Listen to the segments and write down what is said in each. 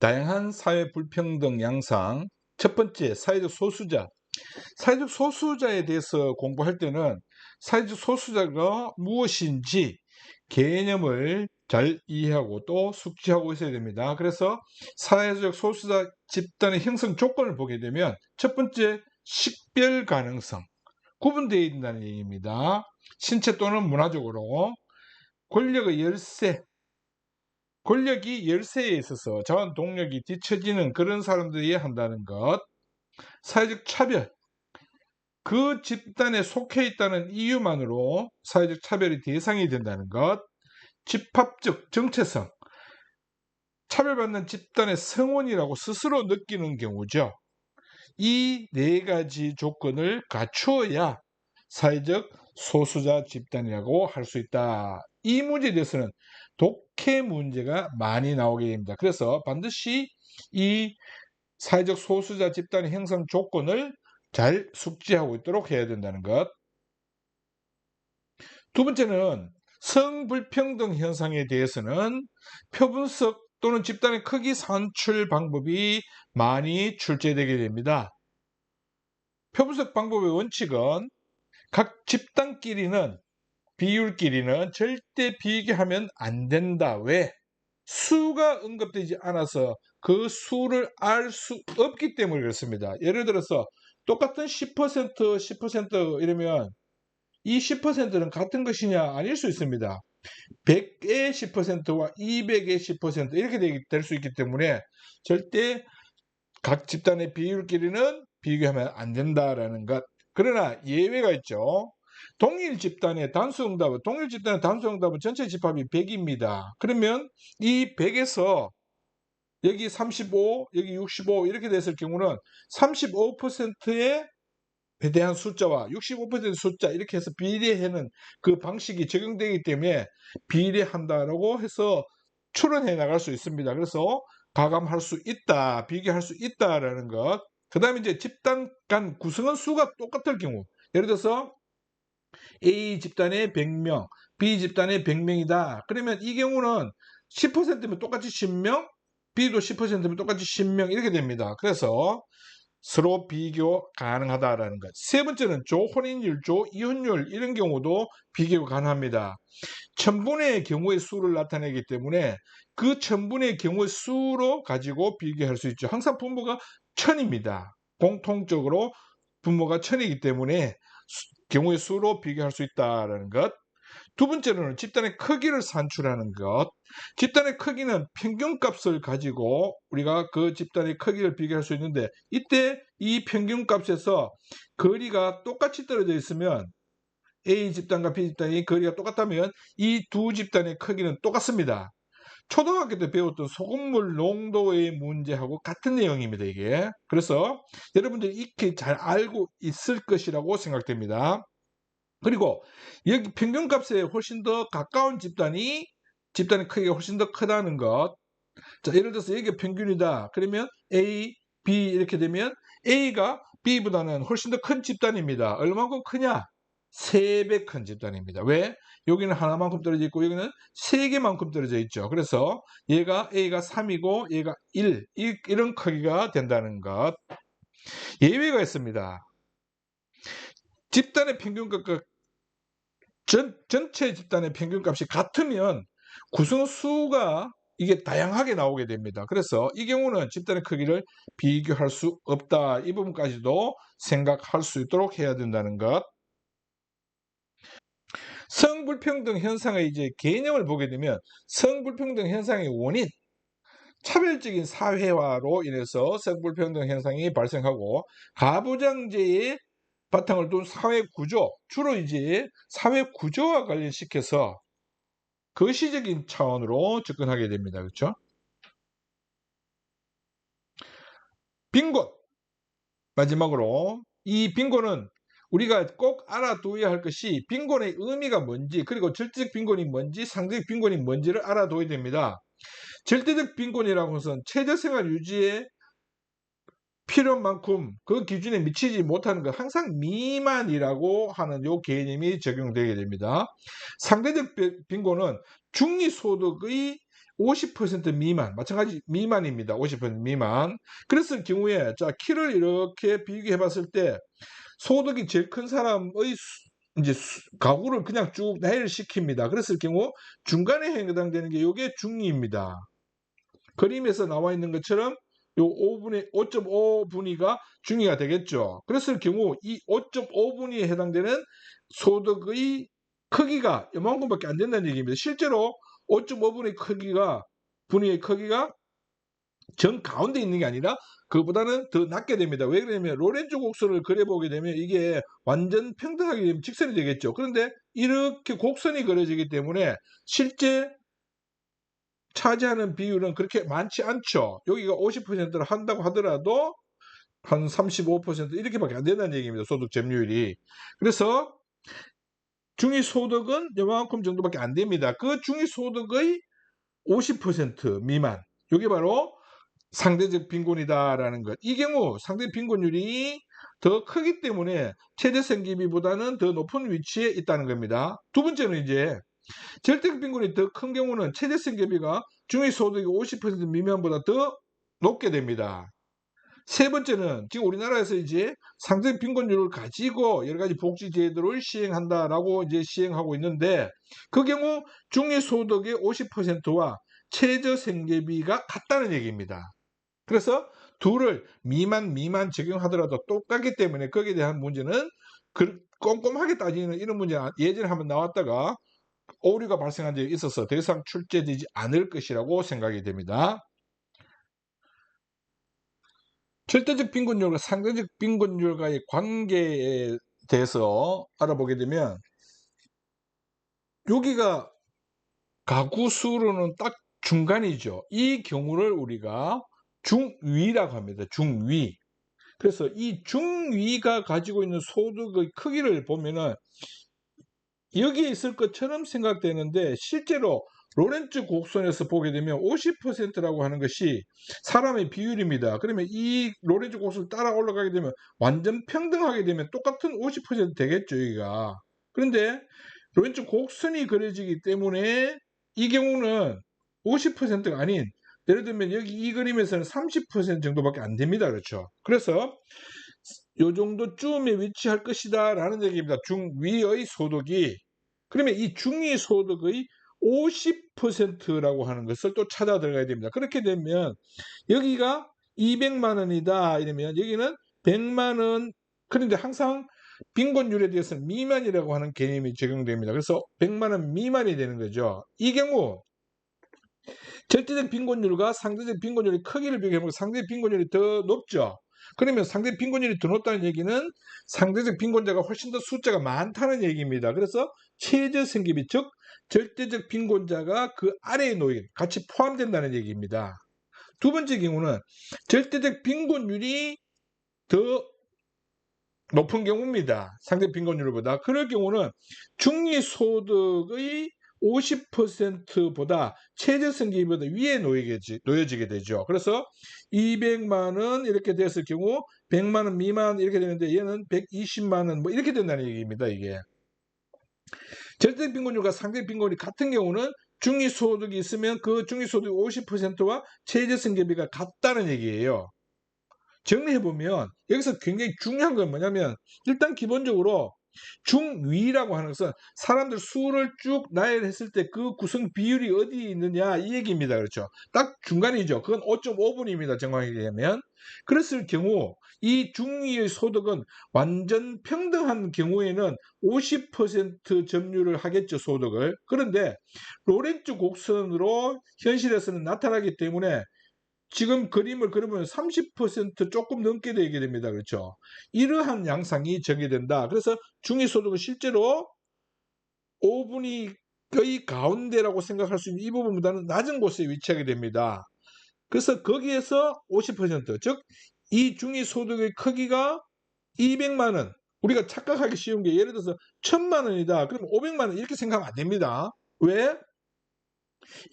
다양한 사회 불평등 양상. 첫 번째, 사회적 소수자. 사회적 소수자에 대해서 공부할 때는 사회적 소수자가 무엇인지 개념을 잘 이해하고 또 숙지하고 있어야 됩니다. 그래서 사회적 소수자 집단의 형성 조건을 보게 되면 첫 번째, 식별 가능성. 구분되어 있다는 얘기입니다. 신체 또는 문화적으로. 권력의 열세. 권력이 열세에 있어서 자원 동력이 뒤처지는 그런 사람들이 한다는 것. 사회적 차별. 그 집단에 속해 있다는 이유만으로 사회적 차별의 대상이 된다는 것. 집합적 정체성. 차별받는 집단의 성원이라고 스스로 느끼는 경우죠. 이 네 가지 조건을 갖추어야 사회적 소수자 집단이라고 할 수 있다. 이 문제에 대해서는 독해 문제가 많이 나오게 됩니다. 그래서 반드시 이 사회적 소수자 집단의 형성 조건을 잘 숙지하고 있도록 해야 된다는 것. 두 번째는 성불평등 현상에 대해서는 표분석 또는 집단의 크기 산출 방법이 많이 출제되게 됩니다. 표분석 방법의 원칙은 각 집단끼리는 비율끼리는 절대 비교하면 안 된다. 왜? 수가 언급되지 않아서 그 수를 알 수 없기 때문에 그렇습니다. 예를 들어서 똑같은 10%, 10% 이러면 이 10%는 같은 것이냐? 아닐 수 있습니다. 100의 10%와 200의 10% 이렇게 될 수 있기 때문에 절대 각 집단의 비율끼리는 비교하면 안 된다라는 것. 그러나 예외가 있죠. 동일 집단의 단수응답은 전체 집합이 100입니다. 그러면 이 100에서 여기 35, 여기 65 이렇게 됐을 경우는 35%의 대한 숫자와 65% 숫자 이렇게 해서 비례하는 그 방식이 적용되기 때문에 비례한다라고 해서 추론해 나갈 수 있습니다. 그래서 가감할 수 있다, 비교할 수 있다라는 것. 그 다음에 이제 집단 간 구성원 수가 똑같을 경우, 예를 들어서 A 집단에 100명, B 집단에 100명이다. 그러면 이 경우는 10%면 똑같이 10명, B도 10%면 똑같이 10명 이렇게 됩니다. 그래서 서로 비교 가능하다라는 것. 세 번째는 조혼인율조, 이혼율 이런 경우도 비교가 가능합니다. 천분의 경우의 수를 나타내기 때문에 그 천분의 경우의 수로 가지고 비교할 수 있죠. 항상 분모가 1000입니다. 공통적으로 분모가 1000이기 때문에 경우의 수로 비교할 수 있다는 것. 두 번째로는 집단의 크기를 산출하는 것. 집단의 크기는 평균값을 가지고 우리가 그 집단의 크기를 비교할 수 있는데, 이때 이 평균값에서 거리가 똑같이 떨어져 있으면 A 집단과 B 집단의 거리가 똑같다면 이 두 집단의 크기는 똑같습니다. 초등학교 때 배웠던 소금물 농도의 문제하고 같은 내용입니다, 이게. 그래서 여러분들이 익히 잘 알고 있을 것이라고 생각됩니다. 그리고 여기 평균값에 훨씬 더 가까운 집단의 크기가 훨씬 더 크다는 것. 자, 예를 들어서 여기가 평균이다. 그러면 A, B 이렇게 되면 A가 B보다는 훨씬 더 큰 집단입니다. 얼마만큼 크냐? 3배 큰 집단입니다. 왜? 여기는 하나만큼 떨어져 있고 여기는 3개만큼 떨어져 있죠. 그래서 얘가 A가 3이고 얘가 1 이런 크기가 된다는 것. 예외가 있습니다. 집단의 평균값과 전체 집단의 평균값이 같으면 구성수가 이게 다양하게 나오게 됩니다. 그래서 이 경우는 집단의 크기를 비교할 수 없다. 이 부분까지도 생각할 수 있도록 해야 된다는 것. 성불평등 현상의 이제 개념을 보게 되면 성불평등 현상의 원인, 차별적인 사회화로 인해서 성불평등 현상이 발생하고 가부장제의 바탕을 둔 사회 구조, 주로 이제 사회 구조와 관련시켜서 거시적인 차원으로 접근하게 됩니다. 그렇죠? 빈곤. 마지막으로 이 빈곤은 우리가 꼭 알아둬야 할 것이 빈곤의 의미가 뭔지, 그리고 절대적 빈곤이 뭔지, 상대적 빈곤이 뭔지를 알아둬야 됩니다. 절대적 빈곤이라고 해서는 최저생활 유지에 필요한 만큼 그 기준에 미치지 못하는 것, 항상 미만이라고 하는 요 개념이 적용되게 됩니다. 상대적 빈곤은 중위소득의 50% 미만, 마찬가지 미만입니다. 50% 미만. 그랬을 경우에 자, 키를 이렇게 비교해 봤을 때 소득이 제일 큰 사람의 이제 가구를 그냥 쭉 나열시킵니다. 그랬을 경우 중간에 해당되는 게 요게 중위입니다. 그림에서 나와 있는 것처럼 요 5.5분위가 중위가 되겠죠. 그랬을 경우 이 5.5분위에 해당되는 소득의 크기가 이만큼밖에 안 된다는 얘기입니다. 실제로 5.5분의 분위의 크기가 정 가운데 있는 게 아니라 그보다는 더 낮게 됩니다. 왜 그러냐면 로렌츠 곡선을 그려보게 되면 이게 완전 평등하게 되면 직선이 되겠죠. 그런데 이렇게 곡선이 그려지기 때문에 실제 차지하는 비율은 그렇게 많지 않죠. 여기가 50%를 한다고 하더라도 한 35% 이렇게밖에 안 된다는 얘기입니다. 소득 점유율이. 그래서 중위소득은 요만큼 정도밖에 안 됩니다. 그 중위소득의 50% 미만. 이게 바로 상대적 빈곤이다라는 것. 이 경우 상대 빈곤율이 더 크기 때문에 최저 생계비보다는 더 높은 위치에 있다는 겁니다. 두 번째는 이제 절대적 빈곤이 더 큰 경우는 최저 생계비가 중위소득이 50% 미만보다 더 높게 됩니다. 세 번째는 지금 우리나라에서 이제 상대적 빈곤율을 가지고 여러 가지 복지 제도를 시행한다라고 이제 시행하고 있는데 그 경우 중위소득의 50%와 최저 생계비가 같다는 얘기입니다. 그래서 둘을 미만 적용하더라도 똑같기 때문에 거기에 대한 문제는 꼼꼼하게 따지는 이런 문제 예전에 한번 나왔다가 오류가 발생한 적이 있어서 더 이상 출제되지 않을 것이라고 생각이 됩니다. 절대적 빈곤율과 상대적 빈곤율과의 관계에 대해서 알아보게 되면 여기가 가구 수로는 딱 중간이죠. 이 경우를 우리가 중위라고 합니다. 중위. 그래서 이 중위가 가지고 있는 소득의 크기를 보면은 여기에 있을 것처럼 생각되는데 실제로 로렌츠 곡선에서 보게 되면 50%라고 하는 것이 사람의 비율입니다. 그러면 이 로렌츠 곡선을 따라 올라가게 되면 완전 평등하게 되면 똑같은 50% 되겠죠, 여기가. 그런데 로렌츠 곡선이 그려지기 때문에 이 경우는 50%가 아닌 예를 들면 여기 이 그림에서는 30% 정도밖에 안 됩니다. 그렇죠? 그래서 요 정도쯤에 위치할 것이다 라는 얘기입니다. 중위의 소득이. 그러면 이 중위 소득의 50%라고 하는 것을 또 찾아 들어가야 됩니다. 그렇게 되면 여기가 200만 원이다 이러면 여기는 100만 원. 그런데 항상 빈곤율에 대해서는 미만이라고 하는 개념이 적용됩니다. 그래서 100만 원 미만이 되는 거죠. 이 경우 절대적 빈곤율과 상대적 빈곤율의 크기를 비교해보면 상대적 빈곤율이 더 높죠. 그러면 상대 빈곤율이 더 높다는 얘기는 상대적 빈곤자가 훨씬 더 숫자가 많다는 얘기입니다. 그래서 최저 생계비, 즉 절대적 빈곤자가 그 아래에 놓인 같이 포함된다는 얘기입니다. 두 번째 경우는 절대적 빈곤율이 더 높은 경우입니다. 상대 빈곤율보다. 그럴 경우는 중위소득의 50%보다 최저생계비보다 위에 놓여지게 되죠. 그래서 200만 원 이렇게 됐을 경우 100만 원 미만 이렇게 되는데 얘는 120만 원 뭐 이렇게 된다는 얘기입니다. 이게. 절대 빈곤율과 상대 빈곤율이 같은 경우는 중위소득이 있으면 그 중위소득 50%와 최저생계비가 같다는 얘기예요. 정리해보면 여기서 굉장히 중요한 건 뭐냐면 일단 기본적으로 중위라고 하는 것은 사람들 수를 쭉 나열했을 때 그 구성 비율이 어디 있느냐 이 얘기입니다. 그렇죠? 딱 중간이죠. 그건 5.5분입니다. 정확하게 얘기하면. 그랬을 경우 이 중위의 소득은 완전 평등한 경우에는 50% 점유를 하겠죠. 소득을. 그런데 로렌츠 곡선으로 현실에서는 나타나기 때문에 지금 그림을 그려보면 30% 조금 넘게 되게 됩니다. 그렇죠? 이러한 양상이 정의된다. 그래서 중위소득은 실제로 5분위 의 가운데라고 생각할 수 있는 이 부분보다는 낮은 곳에 위치하게 됩니다. 그래서 거기에서 50%, 즉 이 중위소득의 크기가 200만 원. 우리가 착각하기 쉬운 게 예를 들어서 1000만 원이다. 그러면 500만 원 이렇게 생각하면 안 됩니다. 왜?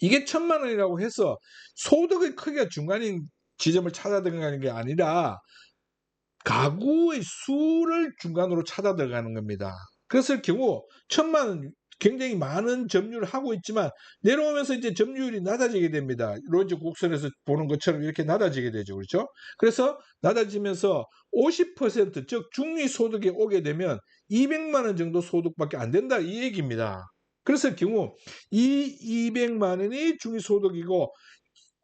이게 1000만 원이라고 해서 소득의 크기가 중간인 지점을 찾아 들어가는 게 아니라 가구의 수를 중간으로 찾아 들어가는 겁니다. 그랬을 경우 1000만 원 굉장히 많은 점유율을 하고 있지만 내려오면서 이제 점유율이 낮아지게 됩니다. 론지 곡선에서 보는 것처럼 이렇게 낮아지게 되죠. 그렇죠? 그래서 낮아지면서 50% 즉 중위소득에 오게 되면 200만 원 정도 소득밖에 안 된다 이 얘기입니다. 그래서 경우 이 200만 원이 중위소득이고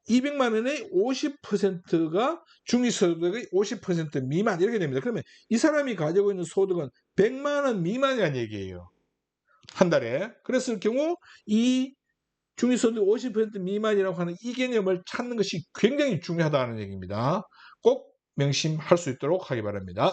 200만 원의 50%가 중위소득의 50% 미만 이렇게 됩니다. 그러면 이 사람이 가지고 있는 소득은 100만 원 미만이라는 얘기예요. 한 달에. 그랬을 경우 이 중위소득 50% 미만이라고 하는 이 개념을 찾는 것이 굉장히 중요하다는 얘기입니다. 꼭 명심할 수 있도록 하기 바랍니다.